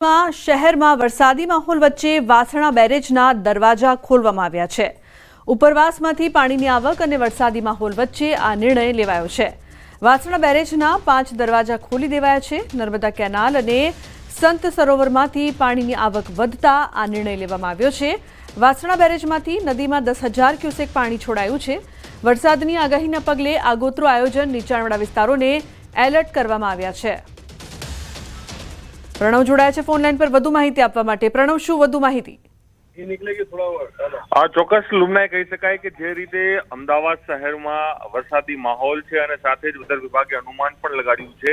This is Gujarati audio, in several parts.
શહેરમાં વરસાદી માહોલ વચ્ચે વાસણા બેરેજના દરવાજા ખોલવામાં આવ્યા છે। ઉપરવાસમાંથી પાણીની આવક અને વરસાદી માહોલ વચ્ચે આ નિર્ણય લેવાયો છે। વાસણા બેરેજના 5 દરવાજા ખોલી દેવાયા છે। નર્મદા કેનાલ અને સંત સરોવરમાંથી પાણીની આવક વધતા આ નિર્ણય લેવામાં આવ્યો છે। વાસણા બેરેજમાંથી નદીમાં 10,000 ક્યુસેક પાણી છોડાયું છે। વરસાદની આગાહીના પગલે આગોતરું આયોજન નીચાણવાળા વિસ્તારોને એલર્ટ કરવામાં આવ્યા છે। प्रणव जोड़ाया है फोन लाइन पर વધુ માહિતી આપવા માટે। प्रणव, શું વધુ માહિતી? ચોક્કસ લુમનાએ કહી શકાય કે જે રીતે અમદાવાદ શહેરમાં વરસાદી માહોલ છે અને સાથે જ ઉત્તર વિભાગે અનુમાન પણ લગાડ્યું છે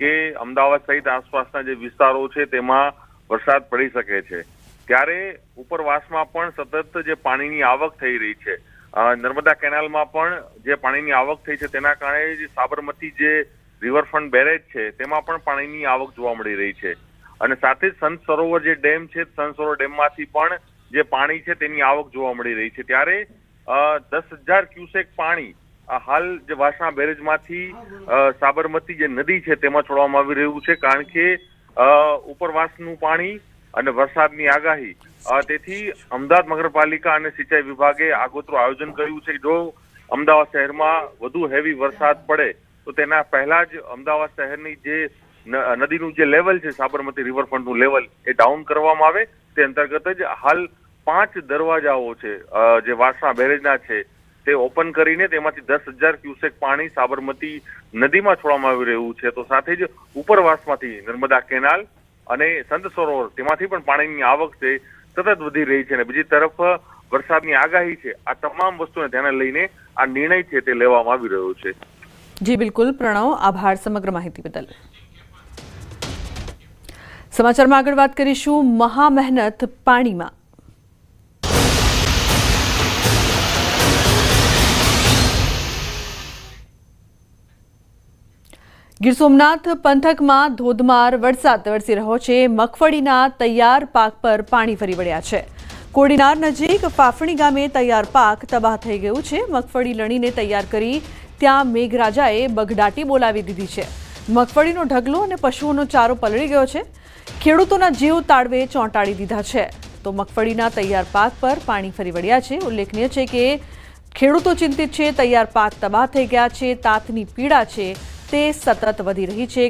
કે અમદાવાદ સહિત આસપાસના જે વિસ્તારો છે તેમાં વરસાદ પડી શકે છે, ત્યારે ઉપરવાસમાં પણ સતત જે પાણીની આવક થઈ રહી છે, નર્મદા કેનાલમાં પણ જે પાણીની આવક થઈ છે તેના કારણે જે સાબરમતી જે રિવરફ્રન્ટ બેરેજ છે તેમાં પણ પાણીની આવક જોવા મળી રહી છે અને સાથે જ સંત સરોવર જે ડેમ છે, સંત સરોવર ડેમમાંથી પણ જે પાણી છે તેની આવક જોવા મળી રહી છે। ત્યારે 10,000 ક્યુસેક પાણી હાલ જે વાસણા બેરેજમાંથી સાબરમતી જે નદી છે તેમાં છોડવામાં આવી રહ્યું છે, કારણ કે ઉપરવાસનું પાણી અને વરસાદની આગાહી, તેથી અમદાવાદ નગરપાલિકા અને સિંચાઈ વિભાગે આગોતરું આયોજન કર્યું છે। જો અમદાવાદ શહેરમાં વધુ હેવી વરસાદ પડે તો તેના પહેલા જ અમદાવાદ શહેરની જે નદીનું જે લેવલ છે, સાબરમતી રિવરફ્રન્ટનું લેવલ, એ ડાઉન કરવામાં આવે। તે અંતર્ગત જ હાલ 5 દરવાજાઓ છે જે વાસણા બેરેજના છે તે ઓપન કરીને તેમાંથી 10,000 ક્યુસેક પાણી સાબરમતી નદીમાં છોડવામાં આવી રહ્યું છે। તો સાથે જ ઉપરવાસમાંથી નર્મદા કેનાલ અને સંત સરોવર તેમાંથી પણ પાણીની આવક છે સતત વધી રહી છે અને બીજી તરફ વરસાદની આગાહી છે। આ તમામ વસ્તુને ધ્યાને લઈને આ નિર્ણય છે તે લેવામાં આવી રહ્યો છે। जी बिल्कुल प्रणव, आभार समग्र माहिती बदल। समाचार में आगळ बात करीशुं महा मेहनत पाणी में। गीर सोमनाथ पंथक में धोधमार वरसाद वरसी रह्यो छे। मगफळीना तैयार पाक पर पाणी फरी वळ्या छे। कोडीनार नजीक फाफणी गामे तैयार पाक तबाह थई गयुं छे। मगफળી લણીને તૈયાર કરી ત્યાં મેઘરાજાએ બગડાટી બોલાવી દીધી છે। મગફળીનો ઢગલો અને પશુઓનો ચારો પલળી ગયો છે। ખેડૂતોના જીવ તાળવે ચોંટાડી દીધા છે। તો મગફળીના તૈયાર પાક પર પાણી ફરી વળ્યા છે। ઉલ્લેખનીય છે કે ખેડૂતો ચિંતિત છે। તૈયાર પાક તબાહ થઈ ગયા છે। તાતની પીડા છે તે સતત વધી રહી છે।